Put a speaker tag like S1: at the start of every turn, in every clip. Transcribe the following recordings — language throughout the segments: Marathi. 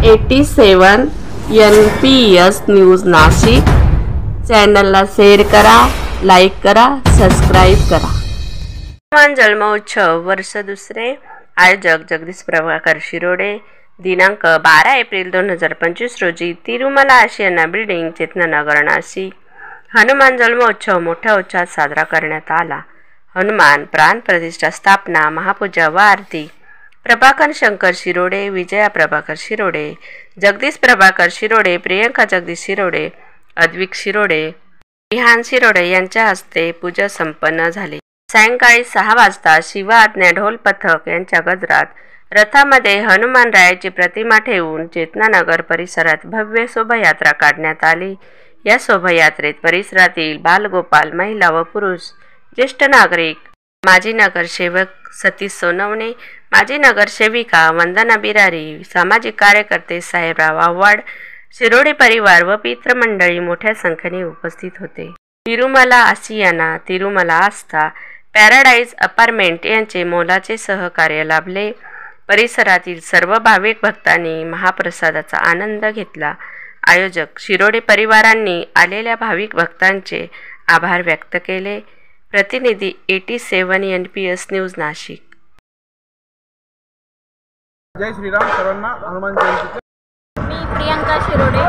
S1: 87 NPS न्यूज नाशिक चॅनलला शेअर करा, लाईक करा, सबस्क्राईब करा। हनुमान जन्मोत्सव वर्ष दुसरे। आयोजक जगदीश प्रभाकर शिरोडे। दिनांक 12 एप्रिल 2025 रोजी तिरुमला आशियाना बिल्डिंग, चेतनानगर, नाशिक। हनुमान जन्मोत्सव मोठ्या उत्साहात साजरा करण्यात आला। हनुमान प्राण प्रतिष्ठा, स्थापना, महापूजा व आरती प्रभाकर शंकर शिरोडे, विजया प्रभाकर शिरोडे, जगदीश प्रभाकर शिरोडे, प्रियंका जगदीश शिरोडे, अद्विक शिरोडे, विहान शिरोडे यांच्या हस्ते पूजा संपन्न झाली। सायंकाळी 6 वाजता शिवआज्ञा ढोल पथक यांच्या गजरात रथामध्ये हनुमानरायाची प्रतिमा ठेवून चेतनानगर परिसरात भव्य शोभायात्रा काढण्यात आली। या शोभायात्रेत परिसरातील बालगोपाल, महिला व पुरुष, ज्येष्ठ नागरिक, माजी नगरसेवक सतीश सोनवणे, माजी नगरसेविका वंदना बिरारी, सामाजिक कार्यकर्ते साहेबराव आव्हाड, शिरोडे परिवार व मित्रमंडळी मोठ्या संख्येने उपस्थित होते। तिरुमला आशियाना, तिरुमला आस्था, पॅराडाईज अपार्टमेंट यांचे मोलाचे सहकार्य लाभले। परिसरातील सर्व भाविक भक्तांनी महाप्रसादाचा आनंद घेतला। आयोजक शिरोडे परिवारांनी आलेल्या भाविक भक्तांचे आभार व्यक्त केले। प्रतिनिधी 87 NPS न्यूज नाशिक।
S2: जय श्रीराम सर्वांना हनुमान जयंती।
S3: मी प्रियंका शिरोडे,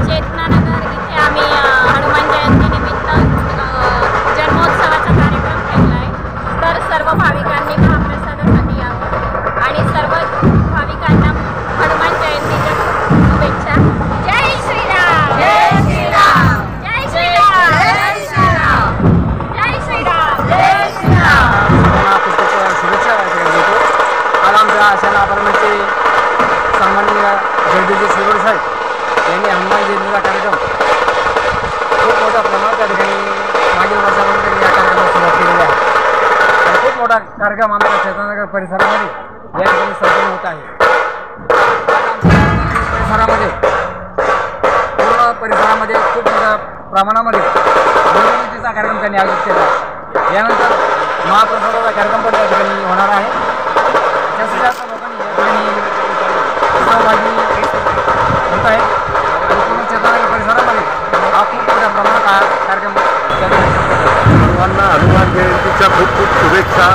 S3: चेतनानगर इथे आम्ही हनुमान जयंती निमित्त जन्मोत्सवाचा कार्यक्रम ठेवला आहे। तर सर्व भाविकांनी महाप्रसादासाठी यावं आणि सर्व भाविकांना हनुमान जयंतीच्या शुभेच्छा। जय श्रीराम, जय श्रीराम, जय श्रीराम, जय श्रीराम, जय श्रीराम, जय श्रीराम।
S2: शुभेच्छा देतो। आज आमच्या आशियाना अपार्टमेंटचे सन्माननीय जगदीश शिरोडे साहेब यांनी हनुमान जयंतीचा कार्यक्रम खूप मोठ्या प्रमाणात त्या ठिकाणी मागील वर्षापर्यंत या कार्यक्रमाला सुरुवात केलेली आहे आणि खूप मोठा कार्यक्रम आमच्या चेतनानगर परिसरामध्ये या ठिकाणी संपन्न होत आहे। परिसरामध्ये पूर्ण परिसरामध्ये खूप मोठ्या प्रमाणामध्ये निवडणुकीचा कार्यक्रम त्यांनी आयोजित केला आहे। यानंतर महाप्रसादाचा कार्यक्रम पण या ठिकाणी होणार आहे। जास्तीत जास्त लोकांनी या ठिकाणी सहभागी होत आहेत आणि पूर्ण चेतनानगर परिसरामध्ये हा खूप मोठ्या प्रमाणात हा कार्यक्रम
S4: सर्वांना हनुमान जयंतीच्या खूप खूप शुभेच्छा।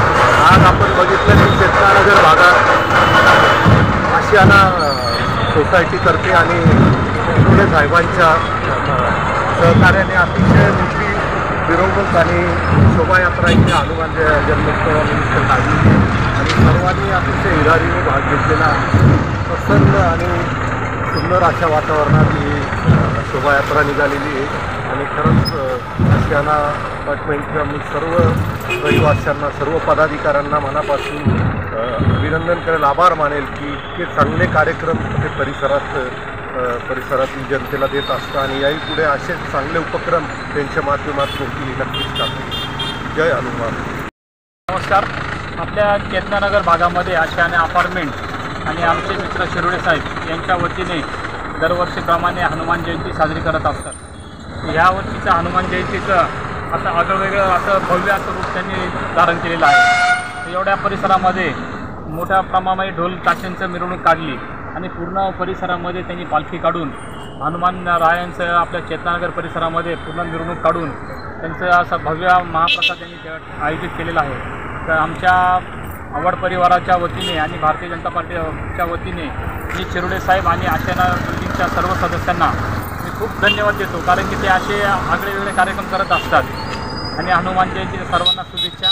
S4: आज आपण बघितलं की चेतनानगर भागात आशियाना सोसायटीतर्फे आणि शिरोडे साहेबांच्या सहकार्याने अतिशय मोठी मिरवणूक आणि शोभायात्रा इथे हनुमान जन्मोत्सवानिमित्त काढली आणि सर्वांनी अतिशय हिरारीने भाग घेतलेला प्रसन्न आणि सुंदर अशा वातावरणात ही शोभायात्रा निघालेली आहे आणि खरंच आशियाना अपार्टमेंटच्या मी सर्व रहिवाशांना, सर्व पदाधिकाऱ्यांना मनापासून अभिनंदन करेल, आभार मानेल की इतके चांगले कार्यक्रम ते परिसरातील जनतेला देत असतं आणि याही पुढे असेच चांगले उपक्रम त्यांच्या माध्यमातून नक्कीच करतील। जय हनुमान।
S5: नमस्कार। आपल्या चेतनानगर भागामध्ये आशियाना अपार्टमेंट आणि आमचे मित्र शिरोडे साहेब यांच्या वतीने दरवर्षीप्रमाणे हनुमान जयंती साजरी करत असतात। ह्या वर्षीच्या हनुमान जयंतीचं असं आगळंवेगळं असं भव्य असं रूप त्यांनी धारण केलेलं आहे। एवढ्या परिसरामध्ये मोठ्या प्रमाणामध्ये ढोल ताशांचं मिरवणूक काढली आणि पूर्ण परिसरामध्ये त्यांनी पालखी काढून हनुमान रायांचं आपल्या चेतनानगर परिसरामध्ये पूर्ण मिरवणूक काढून त्यांचं असं भव्य महाप्रसाद त्यांनी आयोजित केलेला आहे। तर आमच्या आव्हाड परिवाराच्या वतीने आणि भारतीय जनता पार्टीच्या वतीने मी शिरोडे साहेब आणि आशियाना बिल्डिंगच्या सर्व सदस्यांना मी खूप धन्यवाद देतो, कारण की ते असे आगळे वेगळे कार्यक्रम करत असतात आणि हनुमान जयंतीच्या सर्वांना शुभेच्छा।